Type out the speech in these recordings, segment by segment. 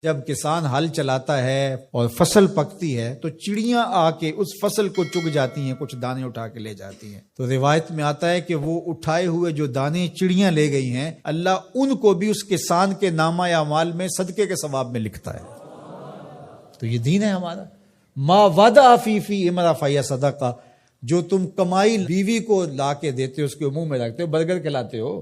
جب کسان ہل چلاتا ہے اور فصل پکتی ہے تو چڑیاں آ کے اس فصل کو چگ جاتی ہیں، کچھ دانے اٹھا کے لے جاتی ہیں۔ تو روایت میں آتا ہے کہ وہ اٹھائے ہوئے جو دانے چڑیاں لے گئی ہیں، اللہ ان کو بھی اس کسان کے نامہ اعمال میں صدقے کے ثواب میں لکھتا ہے۔ تو یہ دین ہے ہمارا۔ ما وعدہ فی امرأ فہی صدقہ، جو تم کمائی بیوی کو لا کے دیتے ہو، اس کے منہ میں رکھتے ہو، برگر کھلاتے ہو،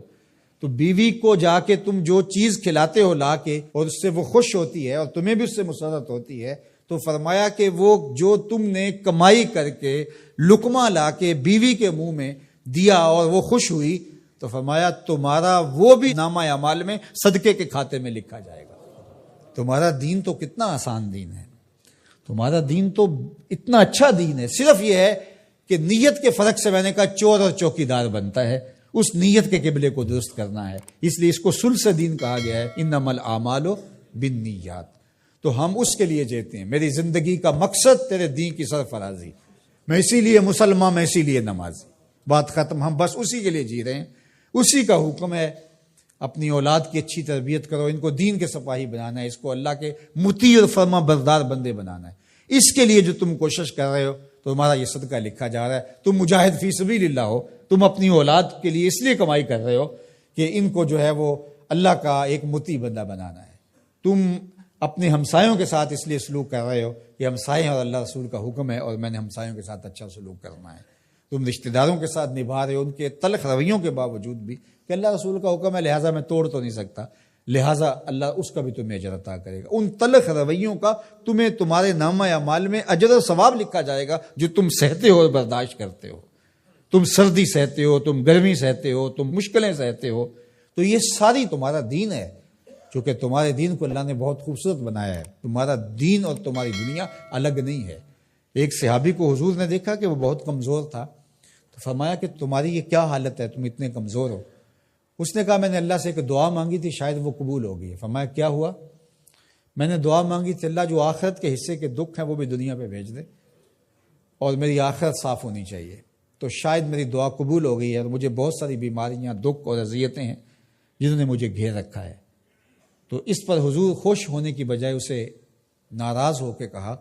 تو بیوی کو جا کے تم جو چیز کھلاتے ہو لا کے، اور اس سے وہ خوش ہوتی ہے اور تمہیں بھی اس سے مسرت ہوتی ہے، تو فرمایا کہ وہ جو تم نے کمائی کر کے لقمہ لا کے بیوی کے منہ میں دیا اور وہ خوش ہوئی، تو فرمایا تمہارا وہ بھی نامہ اعمال میں صدقے کے کھاتے میں لکھا جائے گا۔ تمہارا دین تو کتنا آسان دین ہے، تمہارا دین تو اتنا اچھا دین ہے۔ صرف یہ ہے کہ نیت کے فرق سے میں نے کہا چور اور چوکیدار بنتا ہے، اس نیت کے قبلے کو درست کرنا ہے، اس لیے اس کو ثلث دین کہا گیا ہے، انما الاعمال بالنیات۔ تو ہم اس کے لیے جیتے ہیں، میری زندگی کا مقصد تیرے دین کی سرفرازی، میں اسی لیے مسلمان، میں اسی لیے نمازی، بات ختم۔ ہم بس اسی کے لیے جی رہے ہیں، اسی کا حکم ہے۔ اپنی اولاد کی اچھی تربیت کرو، ان کو دین کے سپاہی بنانا ہے، اس کو اللہ کے مطیع اور فرما بردار بندے بنانا ہے۔ اس کے لیے جو تم کوشش کر رہے ہو تو تمہارا یہ صدقہ لکھا جا رہا ہے۔ تم مجاہد فی سبیل اللہ ہو، تم اپنی اولاد کے لیے اس لیے کمائی کر رہے ہو کہ ان کو جو ہے وہ اللہ کا ایک مطیع بندہ بنانا ہے۔ تم اپنے ہمسایوں کے ساتھ اس لیے سلوک کر رہے ہو کہ ہمسائے اور اللہ رسول کا حکم ہے اور میں نے ہمسایوں کے ساتھ اچھا سلوک کرنا ہے۔ تم رشتہ داروں کے ساتھ نبھا رہے ہو ان کے تلخ رویوں کے باوجود بھی کہ اللہ رسول کا حکم ہے، لہٰذا میں توڑ تو نہیں سکتا، لہٰذا اللہ اس کا بھی تمہیں اجر عطا کرے گا۔ ان تلخ رویوں کا تمہیں تمہارے نامہ اعمال میں اجر و ثواب لکھا جائے گا جو تم سہتے ہو اور برداشت کرتے ہو۔ تم سردی سہتے ہو، تم گرمی سہتے ہو، تم مشکلیں سہتے ہو، تو یہ ساری تمہارا دین ہے۔ چونکہ تمہارے دین کو اللہ نے بہت خوبصورت بنایا ہے، تمہارا دین اور تمہاری دنیا الگ نہیں ہے۔ ایک صحابی کو حضور نے دیکھا کہ وہ بہت کمزور تھا، تو فرمایا کہ تمہاری یہ کیا حالت ہے، تم اتنے کمزور ہو؟ اس نے کہا میں نے اللہ سے ایک دعا مانگی تھی، شاید وہ قبول ہو گئی۔ فرمایا کیا ہوا؟ میں نے دعا مانگی تھی اللہ جو آخرت کے حصے کے دکھ ہیں وہ بھی دنیا پہ بھیج دے اور میری آخرت صاف ہونی چاہیے، تو شاید میری دعا قبول ہو گئی ہے، اور مجھے بہت ساری بیماریاں، دکھ اور اذیتیں ہیں جنہوں نے مجھے گھیر رکھا ہے۔ تو اس پر حضور خوش ہونے کی بجائے اسے ناراض ہو کے کہا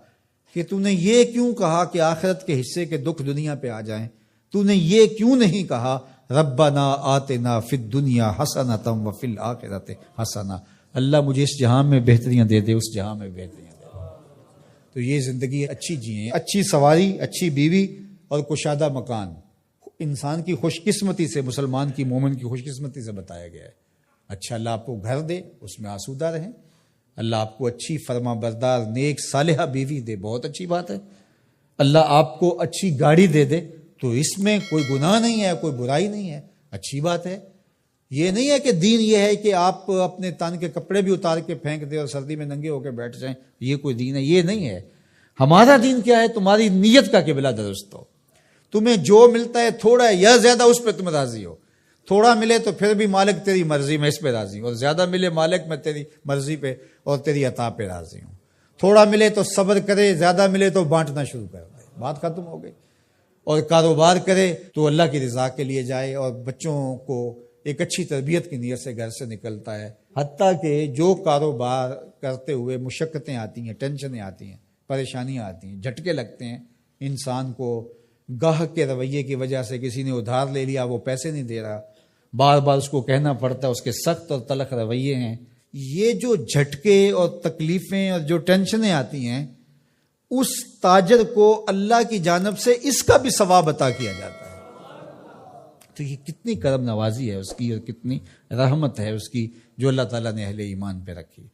کہ تو نے یہ کیوں کہا کہ آخرت کے حصے کے دکھ دنیا پہ آ جائیں؟ تو نے یہ کیوں نہیں کہا ربنا آتنا فی الدنیا حسنۃ وفی الآخرۃ حسنۃ، اللہ مجھے اس جہان میں بہتریاں دے دے، اس جہان میں بہتریاں دے دے۔ تو یہ زندگی اچھی جئیں، اچھی سواری، اچھی بیوی اور کشادہ مکان انسان کی خوش قسمتی سے، مسلمان کی، مومن کی خوش قسمتی سے بتایا گیا ہے۔ اچھا اللہ آپ کو گھر دے، اس میں آسودہ رہیں، اللہ آپ کو اچھی فرما بردار نیک صالحہ بیوی دے، بہت اچھی بات ہے۔ اللہ آپ کو اچھی گاڑی دے دے تو اس میں کوئی گناہ نہیں ہے، کوئی برائی نہیں ہے، اچھی بات ہے۔ یہ نہیں ہے کہ دین یہ ہے کہ آپ اپنے تن کے کپڑے بھی اتار کے پھینک دیں اور سردی میں ننگے ہو کے بیٹھ جائیں، یہ کوئی دین ہے، یہ نہیں ہے۔ ہمارا دین کیا ہے؟ تمہاری نیت کا قبلہ درست ہو، تمہیں جو ملتا ہے تھوڑا ہے یا زیادہ اس پہ تم راضی ہو۔ تھوڑا ملے تو پھر بھی مالک تیری مرضی میں اس پہ راضی ہوں، اور زیادہ ملے مالک میں تیری مرضی پہ اور تیری عطا پہ راضی ہوں۔ تھوڑا ملے تو صبر کرے، زیادہ ملے تو بانٹنا شروع کر دے، بات ختم ہو گئی۔ اور کاروبار کرے تو اللہ کی رضا کے لیے جائے، اور بچوں کو ایک اچھی تربیت کی نیت سے گھر سے نکلتا ہے۔ حتیٰ کہ جو کاروبار کرتے ہوئے مشقتیں آتی ہیں، ٹینشنیں آتی ہیں، پریشانیاں آتی ہیں، جھٹکے لگتے ہیں انسان کو، گاہک کے رویے کی وجہ سے کسی نے ادھار لے لیا، وہ پیسے نہیں دے رہا، بار بار اس کو کہنا پڑتا ہے، اس کے سخت اور تلخ رویے ہیں۔ یہ جو جھٹکے اور تکلیفیں اور جو ٹینشنیں آتی ہیں، اس تاجر کو اللہ کی جانب سے اس کا بھی ثواب عطا کیا جاتا ہے۔ تو یہ کتنی کرم نوازی ہے اس کی، اور کتنی رحمت ہے اس کی جو اللہ تعالیٰ نے اہل ایمان پہ رکھی۔